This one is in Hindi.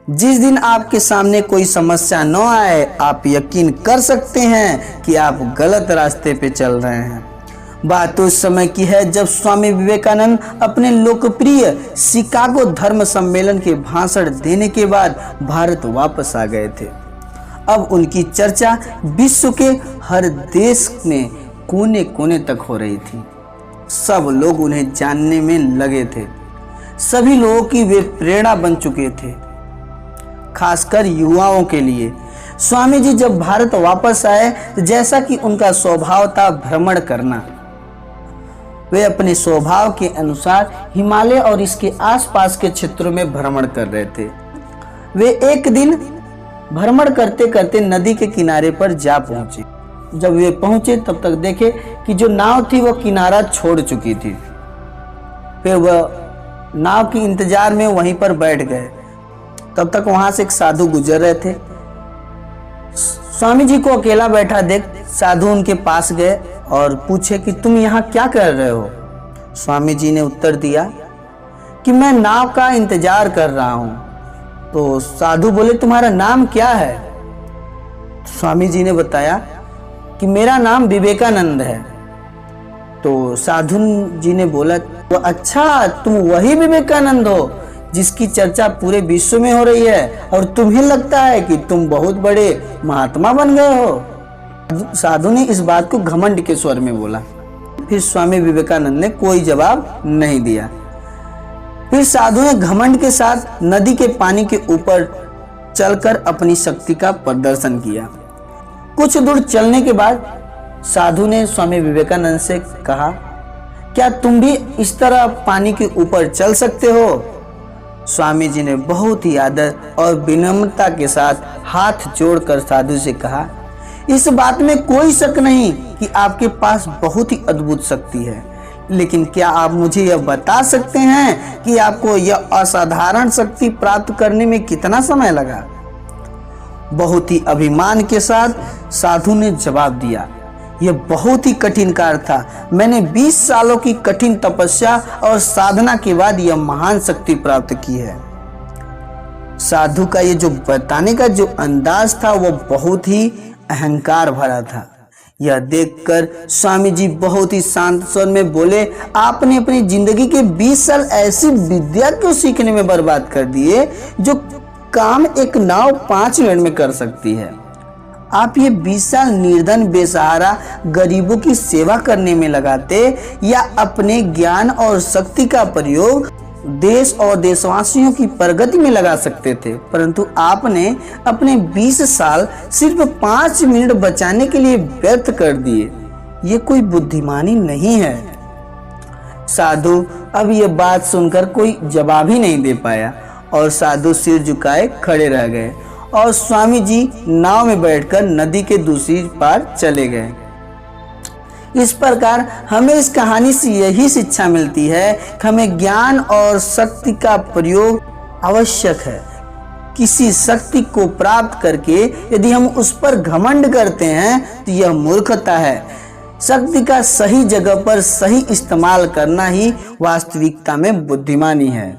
जिस दिन आपके सामने कोई समस्या न आए, आप यकीन कर सकते हैं कि आप गलत रास्ते पे चल रहे हैं। बात उस समय की है जब स्वामी विवेकानंद अपने लोकप्रिय शिकागो धर्म सम्मेलन के भाषण देने के बाद भारत वापस आ गए थे। अब उनकी चर्चा विश्व के हर देश में कोने कोने तक हो रही थी। सब लोग उन्हें जानने में लगे थे। सभी लोगों की वे प्रेरणा बन चुके थे, खासकर युवाओं के लिए। स्वामी जी जब भारत वापस आए, जैसा कि उनका स्वभाव था भ्रमण करना, वे अपने स्वभाव के अनुसार हिमालय और इसके आसपास के क्षेत्रों में भ्रमण कर रहे थे। वे एक दिन भ्रमण करते करते नदी के किनारे पर जा पहुंचे। जब वे पहुंचे तब तक देखे कि जो नाव थी वह किनारा छोड़ चुकी थी। फिर वह नाव के इंतजार में वहीं पर बैठ गए। तब तक वहां से एक साधु गुजर रहे थे। स्वामी जी को अकेला बैठा देख साधु उनके पास गए और पूछे कि तुम यहाँ क्या कर रहे हो। स्वामी जी ने उत्तर दिया कि मैं नाव का इंतजार कर रहा हूँ। तो साधु बोले, तुम्हारा नाम क्या है? स्वामी जी ने बताया कि मेरा नाम विवेकानंद है। तो साधु जी ने बोला, तो अच्छा, तुम वही विवेकानंद हो जिसकी चर्चा पूरे विश्व में हो रही है और तुम्हें लगता है कि तुम बहुत बड़े महात्मा बन गए हो। साधु ने इस बात को घमंड के स्वर में बोला। फिर स्वामी विवेकानंद ने कोई जवाब नहीं दिया। फिर साधु ने घमंड के साथ नदी के पानी के ऊपर चलकर अपनी शक्ति का प्रदर्शन किया। कुछ दूर चलने के बाद साधु ने स्वामी विवेकानंद से कहा, क्या तुम भी इस तरह पानी के ऊपर चल सकते हो? स्वामी जी ने बहुत ही आदर और विनम्रता के साथ हाथ जोड़कर साधु से कहा, इस बात में कोई शक नहीं कि आपके पास बहुत ही अद्भुत शक्ति है, लेकिन क्या आप मुझे यह बता सकते हैं कि आपको यह असाधारण शक्ति प्राप्त करने में कितना समय लगा? बहुत ही अभिमान के साथ साधु ने जवाब दिया, यह बहुत ही कठिन कार्य था। मैंने 20 सालों की कठिन तपस्या और साधना के बाद यह महान शक्ति प्राप्त की है। साधु का ये जो बताने का जो अंदाज था वह बहुत ही अहंकार भरा था। यह देखकर स्वामी जी बहुत ही शांत स्वर में बोले, आपने अपनी जिंदगी के 20 साल ऐसी विद्या क्यों सीखने में बर्बाद कर दिए जो काम एक नाव 5 मिनट में कर सकती है? आप ये 20 साल निर्धन बेसहारा गरीबों की सेवा करने में लगाते या अपने ज्ञान और शक्ति का प्रयोग देश और देशवासियों की प्रगति में लगा सकते थे, परंतु आपने अपने 20 साल सिर्फ 5 मिनट बचाने के लिए व्यर्थ कर दिए। ये कोई बुद्धिमानी नहीं है। साधु अब ये बात सुनकर कोई जवाब ही नहीं दे पाया और साधु सिर झुकाए खड़े रह गए और स्वामी जी नाव में बैठकर नदी के दूसरी पार चले गए। इस प्रकार हमें इस कहानी से यही शिक्षा मिलती है कि हमें ज्ञान और शक्ति का प्रयोग आवश्यक है। किसी शक्ति को प्राप्त करके यदि हम उस पर घमंड करते हैं तो यह मूर्खता है। शक्ति का सही जगह पर सही इस्तेमाल करना ही वास्तविकता में बुद्धिमानी है।